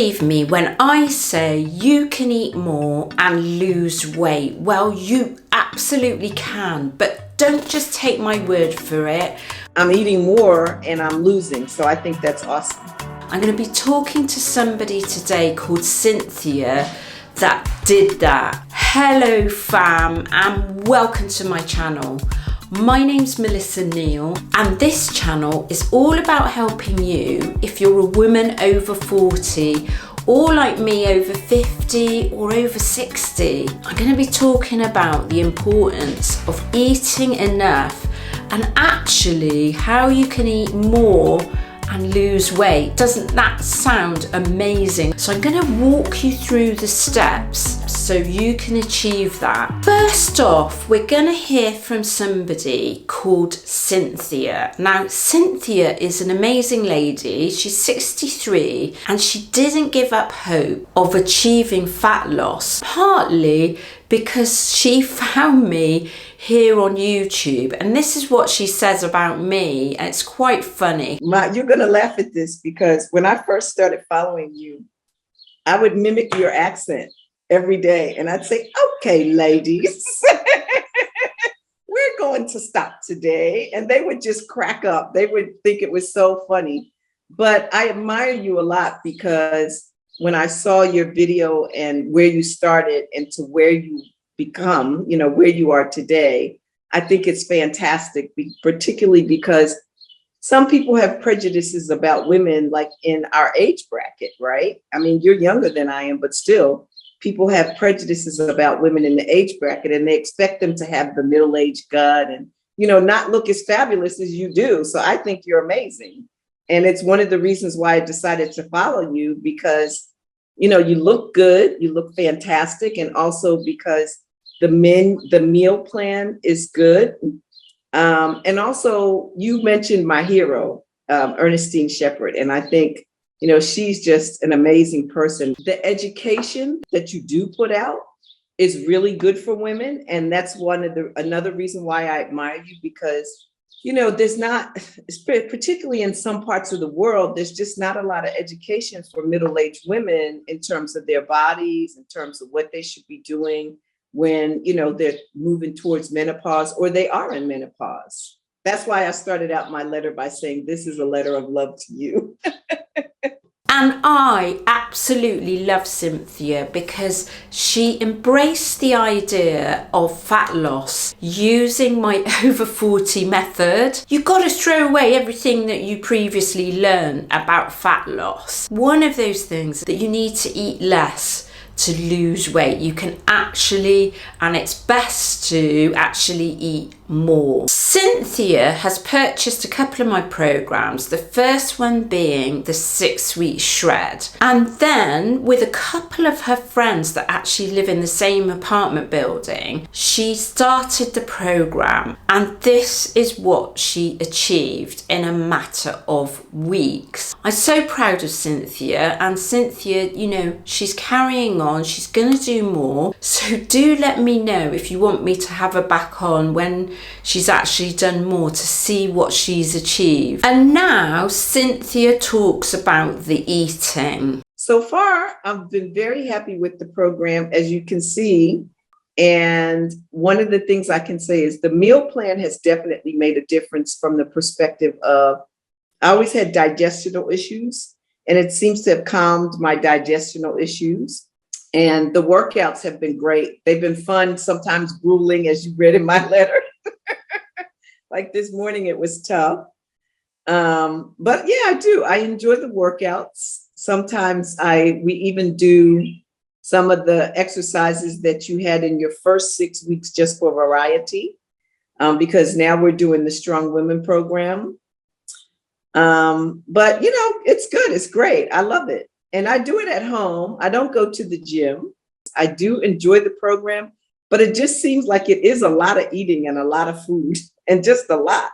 believe me when I say you can eat more and lose weight? Well, you absolutely can, but don't just take my word for it. I'm eating more and I'm losing, so I think that's awesome. I'm going to be talking to somebody today called Cynthia that did that. Hello fam, and welcome to my channel. My name's Melissa Neal, and this channel is all about helping you if you're a woman over 40 or like me over 50 or over 60. I'm going to be talking about the importance of eating enough and actually how you can eat more and lose weight. Doesn't that sound amazing? So I'm going to walk you through the steps so you can achieve that. First off, we're going to hear from somebody called Cynthia. Now, Cynthia is an amazing lady. She's 63 and she didn't give up hope of achieving fat loss, partly because she found me here on YouTube, and this is what she says about me, and it's quite funny. You're gonna laugh at this because when I first started following you, I would mimic your accent every day, and I'd say, "Okay, ladies, we're going to stop today," and they would just crack up. They would think it was so funny. But I admire you a lot because when I saw your video and where you started and to where you become, where you are today, I think it's fantastic, particularly because some people have prejudices about women like in our age bracket, right? I mean, you're younger than I am, but still people have prejudices about women in the age bracket and they expect them to have the middle-aged gut and, not look as fabulous as you do. So I think you're amazing. And it's one of the reasons why I decided to follow you because, you look good, you look fantastic. And also because the meal plan is good. And also you mentioned my hero, Ernestine Shepherd. And I think, she's just an amazing person. The education that you do put out is really good for women. And that's another reason why I admire you because, there's not, particularly in some parts of the world, there's just not a lot of education for middle-aged women in terms of their bodies, in terms of what they should be doing when, they're moving towards menopause or they are in menopause. That's why I started out my letter by saying, this is a letter of love to you. And I absolutely love Cynthia because she embraced the idea of fat loss using my over 40 method. You've got to throw away everything that you previously learned about fat loss. One of those things that you need to eat less to lose weight. You can actually, and it's best to actually eat more. Cynthia has purchased a couple of my programs, the first one being the 6-week shred. And then with a couple of her friends that actually live in the same apartment building, she started the program. And this is what she achieved in a matter of weeks. I'm so proud of Cynthia, and Cynthia, she's carrying on. She's going to do more. So do let me know if you want me to have her back on when she's actually done more to see what she's achieved. And now Cynthia talks about the eating. So far, I've been very happy with the program, as you can see. And one of the things I can say is the meal plan has definitely made a difference from the perspective of, I always had digestional issues, and it seems to have calmed my digestional issues. And the workouts have been great. They've been fun, sometimes grueling, as you read in my letter. Like this morning, it was tough. But yeah, I do. I enjoy the workouts. Sometimes we even do some of the exercises that you had in your first 6 weeks just for variety, because now we're doing the Strong Women program. But, it's good. It's great. I love it. And I do it at home. I don't go to the gym. I do enjoy the program, but it just seems like it is a lot of eating and a lot of food and just a lot.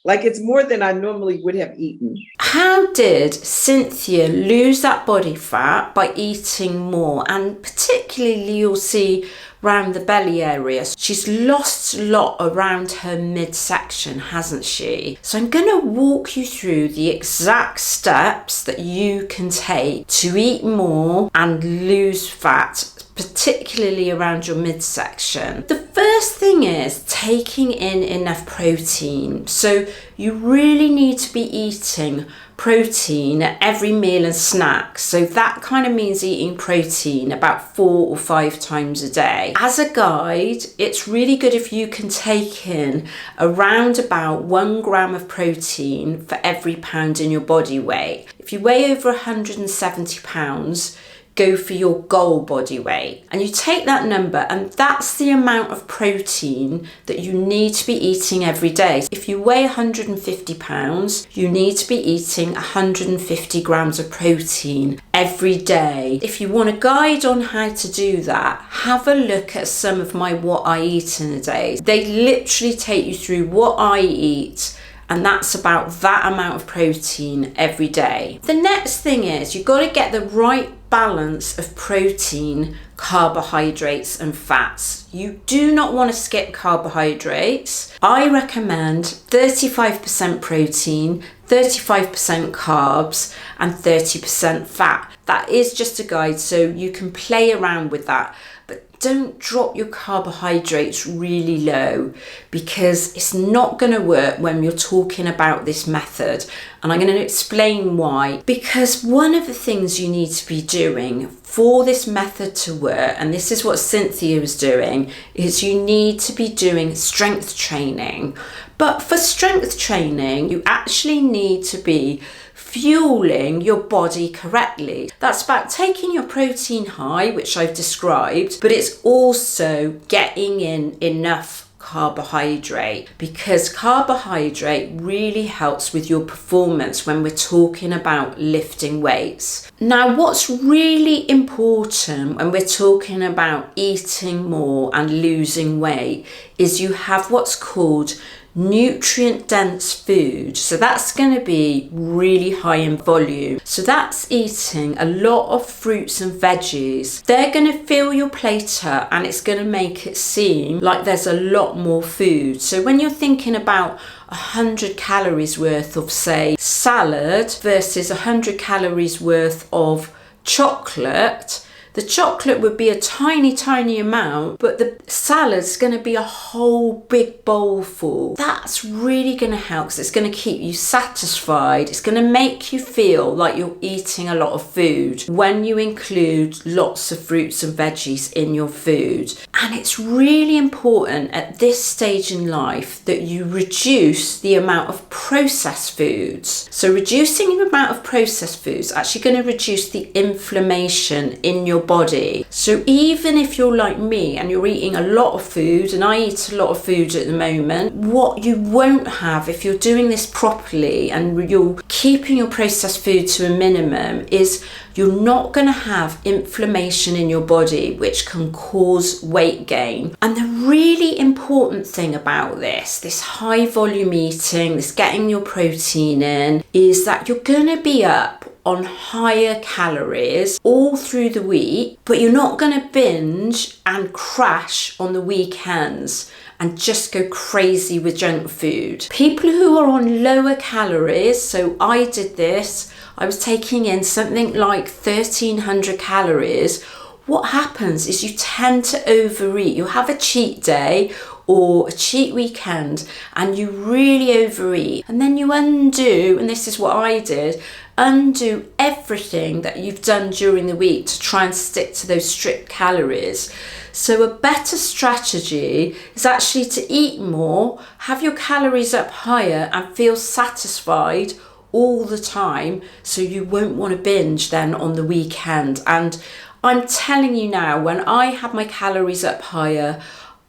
Like it's more than I normally would have eaten. How did Cynthia lose that body fat by eating more? And particularly you'll see around the belly area. She's lost a lot around her midsection, hasn't she? So I'm going to walk you through the exact steps that you can take to eat more and lose fat, particularly around your midsection. The first thing is taking in enough protein. So you really need to be eating protein at every meal and snack. So that kind of means eating protein about 4 or 5 times a day. As a guide, it's really good if you can take in around about 1 gram of protein for every pound in your body weight. If you weigh over 170 pounds, go for your goal body weight, and you take that number, and that's the amount of protein that you need to be eating every day. If you weigh 150 pounds, you need to be eating 150 grams of protein every day. If you want a guide on how to do that, have a look at some of my What I Eat in a Day. They literally take you through what I eat, and that's about that amount of protein every day. The next thing is you've got to get the right balance of protein, carbohydrates and fats. You do not want to skip carbohydrates. I recommend 35% protein, 35% carbs and 30% fat. That is just a guide, so you can play around with that. But don't drop your carbohydrates really low, because it's not going to work when you're talking about this method. And I'm going to explain why. Because one of the things you need to be doing for this method to work, and this is what Cynthia was doing, is you need to be doing strength training. But for strength training, you actually need to be fueling your body correctly. That's about taking your protein high, which I've described, but it's also getting in enough carbohydrate, because carbohydrate really helps with your performance when we're talking about lifting weights. Now, what's really important when we're talking about eating more and losing weight is you have what's called nutrient dense food. So that's going to be really high in volume. So that's eating a lot of fruits and veggies. They're going to fill your plate up, and it's going to make it seem like there's a lot more food. So when you're thinking about 100 calories worth of, say, salad versus 100 calories worth of chocolate, the chocolate would be a tiny amount, but the salad's going to be a whole big bowl full. That's really going to help, because it's going to keep you satisfied. It's going to make you feel like you're eating a lot of food when you include lots of fruits and veggies in your food. And it's really important at this stage in life that you reduce the amount of processed foods. So reducing the amount of processed foods is actually going to reduce the inflammation in your body. So even if you're like me and you're eating a lot of food, and I eat a lot of food at the moment, what you won't have if you're doing this properly and you're keeping your processed food to a minimum is you're not going to have inflammation in your body, which can cause weight gain. And the really important thing about this high volume eating, this getting your protein in, is that you're going to be up on higher calories all through the week, but you're not going to binge and crash on the weekends and just go crazy with junk food. People who are on lower calories, so I did this, I was taking in something like 1,300 calories. What happens is you tend to overeat. You'll have a cheat day or a cheat weekend and you really overeat, and then you undo, and this is what I did, undo everything that you've done during the week to try and stick to those strict calories. So a better strategy is actually to eat more, have your calories up higher and feel satisfied all the time, so you won't want to binge then on the weekend. And I'm telling you now, when I had my calories up higher,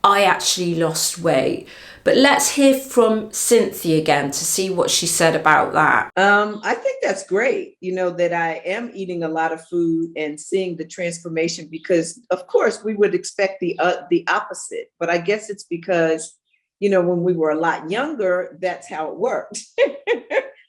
I actually lost weight. But let's hear from Cynthia again to see what she said about that. I think that's great, that I am eating a lot of food and seeing the transformation, because of course we would expect the opposite, but I guess it's because, when we were a lot younger, that's how it worked.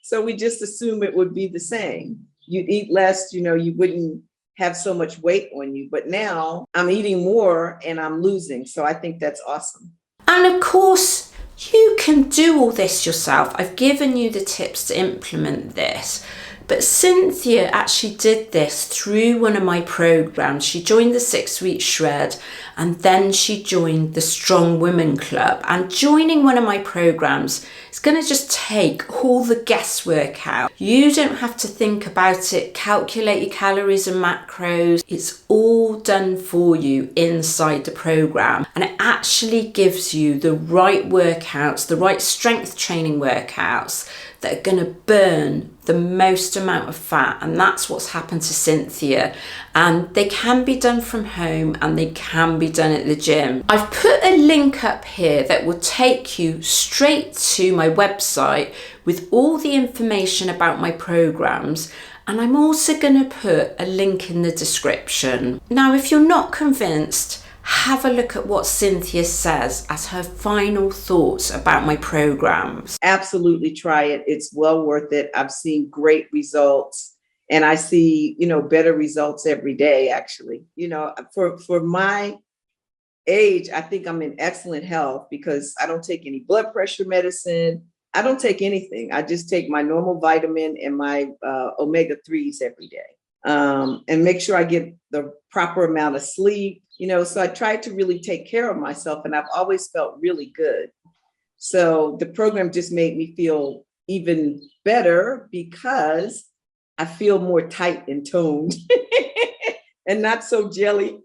So we just assume it would be the same. You'd eat less, you wouldn't have so much weight on you. But now I'm eating more and I'm losing. So I think that's awesome. And of course, you can do all this yourself. I've given you the tips to implement this. But Cynthia actually did this through one of my programs. She joined the 6-week shred and then she joined the Strong Women Club. And joining one of my programs is going to just take all the guesswork out. You don't have to think about it, calculate your calories and macros. It's all done for you inside the program. And it actually gives you the right workouts, the right strength training workouts that are going to burn the most amount of fat. And that's what's happened to Cynthia. And they can be done from home and they can be done at the gym. I've put a link up here that will take you straight to my website with all the information about my programs. And I'm also going to put a link in the description. Now, if you're not convinced, have a look at what Cynthia says as her final thoughts about my programs. Absolutely try it. It's well worth it. I've seen great results and I see, better results every day, actually. For my age, I think I'm in excellent health because I don't take any blood pressure medicine. I don't take anything. I just take my normal vitamin and my omega-3s every day. And make sure I get the proper amount of sleep. So I try to really take care of myself and I've always felt really good. So the program just made me feel even better because I feel more tight and toned and not so jelly.